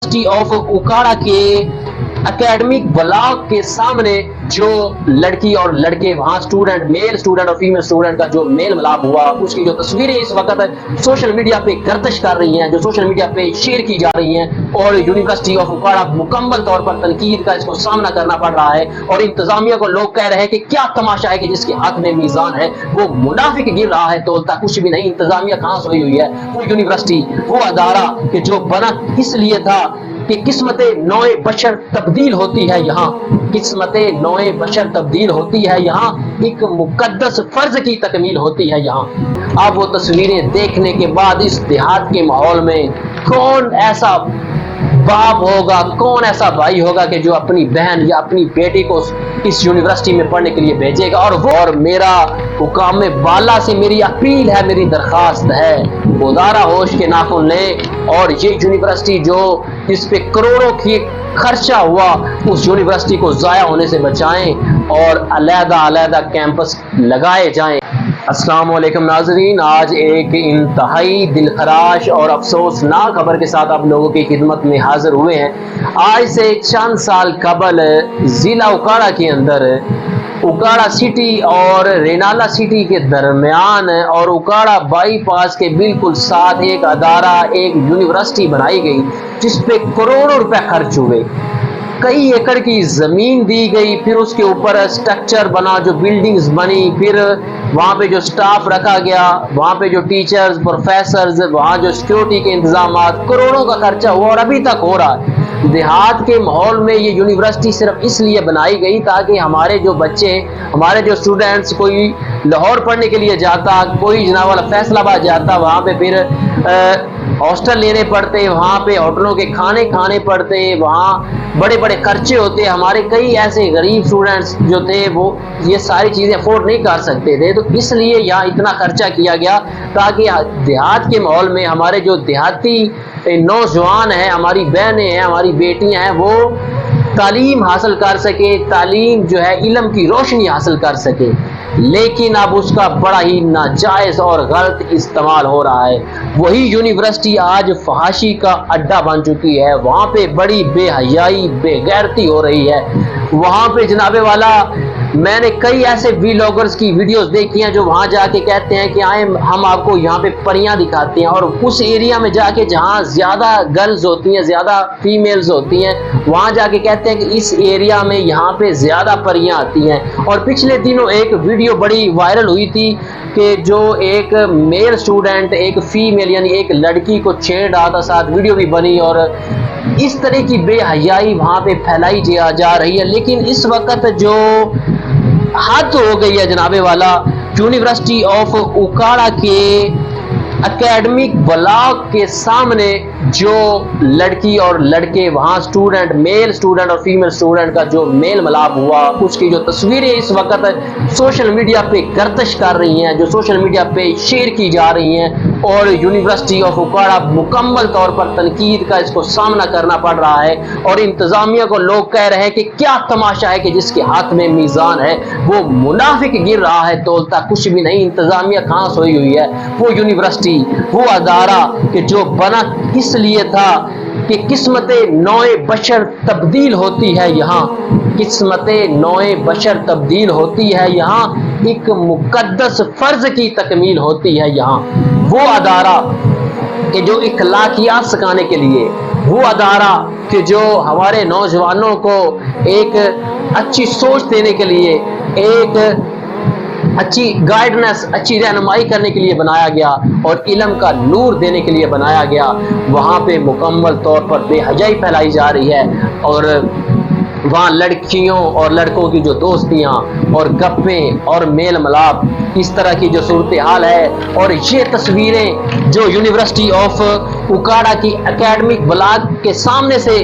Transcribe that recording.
University of उकाड़ा के academic block के सामने जो लड़की और लड़के वहां स्टूडेंट, मेल स्टूडेंट और फीमेल स्टूडेंट का जो मेल मिलाप हुआ, उसकी जो तस्वीरें इस वक्त सोशल मीडिया पे गर्दिश कर रही हैं, जो सोशल मीडिया पे शेयर की जा रही हैं, और यूनिवर्सिटी ऑफ उकाड़ा मुकम्मल तौर पर तनकीद का इसको सामना करना पड़ रहा है। और इंतजामिया को लोग कह रहे हैं कि क्या तमाशा है कि जिसके हाथ में मीजान है वो मुनाफिक गिर रहा है, तोलता कुछ भी नहीं। इंतजामिया कहाँ सोई हुई है? वो यूनिवर्सिटी, वो अदारा कि जो बना इसलिए था कि किस्मतें नौए बशर तब्दील होती है यहाँ, किस्मतें नौए बशर तब्दील होती है यहाँ, एक मुकद्दस फर्ज की तकमील होती है यहाँ। अब वो तस्वीरें देखने के बाद इस देहात के माहौल में कौन ऐसा बाप होगा, कौन ऐसा भाई होगा कि जो अपनी बहन या अपनी बेटी को इस यूनिवर्सिटी में पढ़ने के लिए भेजेगा। और मेरा हुकाम बाला से मेरी अपील है, मेरी दरखास्त है, उदारा होश के नाखुन लें और ये यूनिवर्सिटी जो इस पे करोड़ों की खर्चा हुआ, उस यूनिवर्सिटी को ज़ाया होने से बचाएं और अलग-अलग कैंपस लगाए जाएं। अस्सलाम वालेकुम नाज़रीन, आज एक इंतहाई दिलखराश और अफसोसनाक खबर के साथ आप लोगों की खिदमत में हाजिर हुए हैं। आज से चंद साल कबल ज़िला उकाड़ा के अंदर उकाड़ा सिटी और रेनाला सिटी के दरमियान और उकाड़ा बाईपास के बिल्कुल साथ एक अदारा, एक यूनिवर्सिटी बनाई गई जिस पे करोड़ों रुपए खर्च हुए, कई एकड़ की ज़मीन दी गई, फिर उसके ऊपर स्ट्रक्चर बना, जो बिल्डिंग्स बनी, फिर वहाँ पे जो स्टाफ रखा गया, वहाँ पे जो टीचर्स, प्रोफेसर्स, वहाँ जो सिक्योरिटी के इंतजाम, करोड़ों का खर्चा हुआ और अभी तक हो रहा है। देहात के माहौल में ये यूनिवर्सिटी सिर्फ इसलिए बनाई गई ताकि हमारे जो बच्चे, हमारे जो स्टूडेंट्स, कोई लाहौर पढ़ने के लिए जाता, कोई जनाब वाला फैसलाबाद जाता, वहाँ पे फिर हॉस्टल लेने पड़ते, वहाँ पे होटलों के खाने खाने पड़ते, वहाँ बड़े बड़े खर्चे होते। हमारे कई ऐसे गरीब स्टूडेंट्स जो थे वो ये सारी चीज़ें अफोर्ड नहीं कर सकते थे, तो इसलिए यहाँ इतना खर्चा किया गया ताकि देहात के माहौल में हमारे जो देहाती नौजवान हैं, हमारी बहनें हैं, हमारी बेटियां हैं, वो तालीम हासिल कर सके, तालीम जो है इल्म की रोशनी हासिल कर सके। लेकिन अब उसका बड़ा ही नाजायज़ और गलत इस्तेमाल हो रहा है। वही यूनिवर्सिटी आज फहाशी का अड्डा बन चुकी है, वहाँ पे बड़ी बेहयाई, बेगैरती हो रही है। वहाँ पे जनाबे वाला मैंने कई ऐसे व्लॉगर्स की वीडियोस देखी हैं जो वहाँ जाके कहते हैं कि आए हम आपको यहाँ पे परियां दिखाते हैं, और उस एरिया में जाके जहाँ ज़्यादा गर्ल्स होती हैं, ज़्यादा फीमेल्स होती हैं, वहाँ जाके कहते हैं कि इस एरिया में यहाँ पे ज़्यादा परियां आती हैं। और पिछले दिनों एक वीडियो बड़ी वायरल हुई थी कि जो एक मेल स्टूडेंट एक फीमेल यानी एक लड़की को छेड़ रहा था, साथ वीडियो भी बनी, और इस तरह की बेहयाई वहाँ पे फैलाई जा रही है। लेकिन इस वक्त जो हद हो गई है जनाबे वाला, यूनिवर्सिटी ऑफ उकाड़ा के एकेडमिक ब्लॉक के सामने जो लड़की और लड़के वहाँ स्टूडेंट, मेल स्टूडेंट और फीमेल स्टूडेंट का जो मेल मिलाप हुआ, उसकी जो तस्वीरें इस वक्त सोशल मीडिया पे गर्दिश कर रही हैं, जो सोशल मीडिया पे शेयर की जा रही हैं, और यूनिवर्सिटी ऑफ उकाड़ा मुकम्मल तौर पर तनकीद का इसको सामना करना पड़ रहा है। और इंतजामिया को लोग कह रहे हैं कि क्या तमाशा है कि जिसके हाथ में मीज़ान है वो मुनाफिक गिर रहा है, तोलता कुछ भी नहीं। इंतजामिया कहाँ सोई हुई है? वो यूनिवर्सिटी, वो अदारा कि जो बना इसलिए था कि किस्मतें नौए बशर तब्दील होती है यहाँ, किस्मतें नौए बशर तब्दील होती है यहाँ, एक मुकद्दस फर्ज की तकमील होती है यहाँ। वो अदारा कि जो इखलाकियात सिखाने के लिए, वो अदारा कि जो हमारे नौजवानों को एक अच्छी सोच देने के लिए, एक अच्छी गाइडेंस, अच्छी रहनुमाई करने के लिए बनाया गया और इल्म का नूर देने के लिए बनाया गया, वहाँ पे मुकम्मल तौर पर बेहयाई फैलाई जा रही है। और वहाँ लड़कियों और लड़कों की जो दोस्तियाँ और गप्पें और मेल मिलाप, इस तरह की जो सूरत हाल है। और ये तस्वीरें जो यूनिवर्सिटी ऑफ उकाड़ा की एकेडमिक ब्लॉक के सामने से